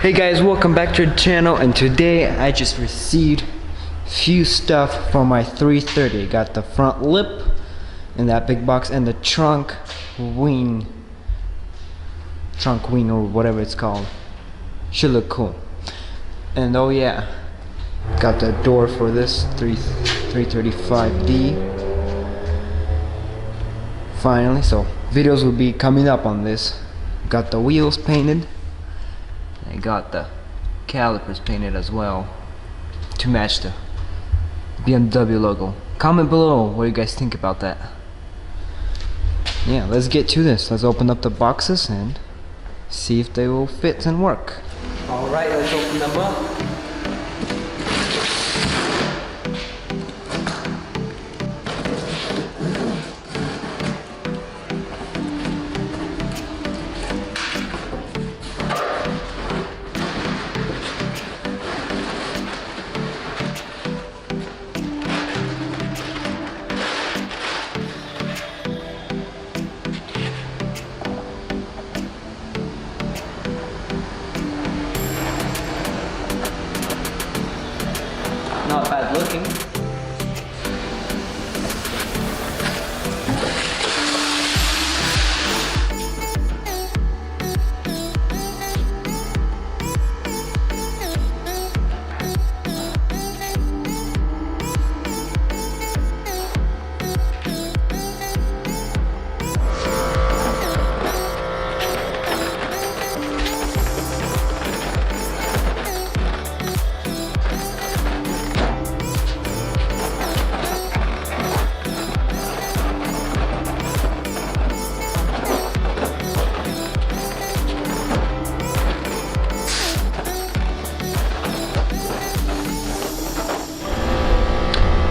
Hey guys, welcome back to the channel, and today I just received few stuff for my 330. Got the front lip in that big box and the trunk wing or whatever it's called. Should look cool. And oh yeah, got the door for this 335D finally, so videos will be coming up on this. Got the wheels painted. I got the calipers painted as well to match the BMW logo. Comment below what you guys think about that. Yeah, let's get to this. Let's open up the boxes and see if they will fit and work. Alright, let's open them up. Not bad looking.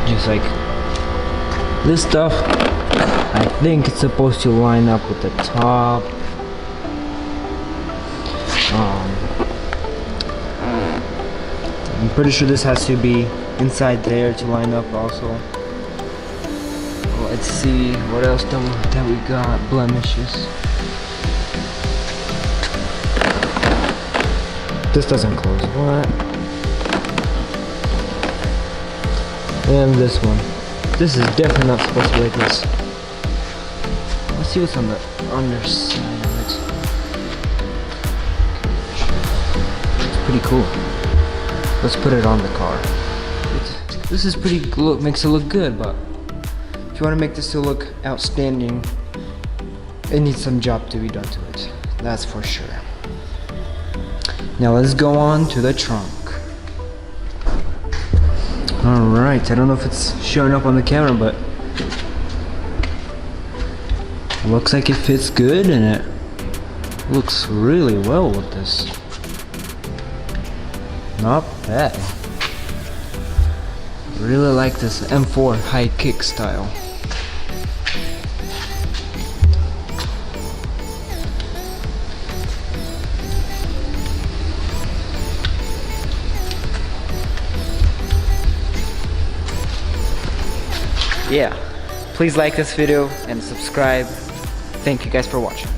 Just like this stuff, I think it's supposed to line up with the top. I'm pretty sure this has to be inside there to line up also. Let's see what else that we got. Blemishes. This doesn't close. What? And this one. This is definitely not supposed to be like this. Let's see what's on the underside of it. It's pretty cool. Let's put it on the car. This is pretty makes it look good, but if you want to make this to look outstanding, it needs some job to be done to it. That's for sure. Now let's go on to the trunk. Alright, I don't know if it's showing up on the camera, but looks like it fits good and it looks really well with this. Not bad. Really like this M4 high kick style. Yeah, please like this video and subscribe. Thank you guys for watching.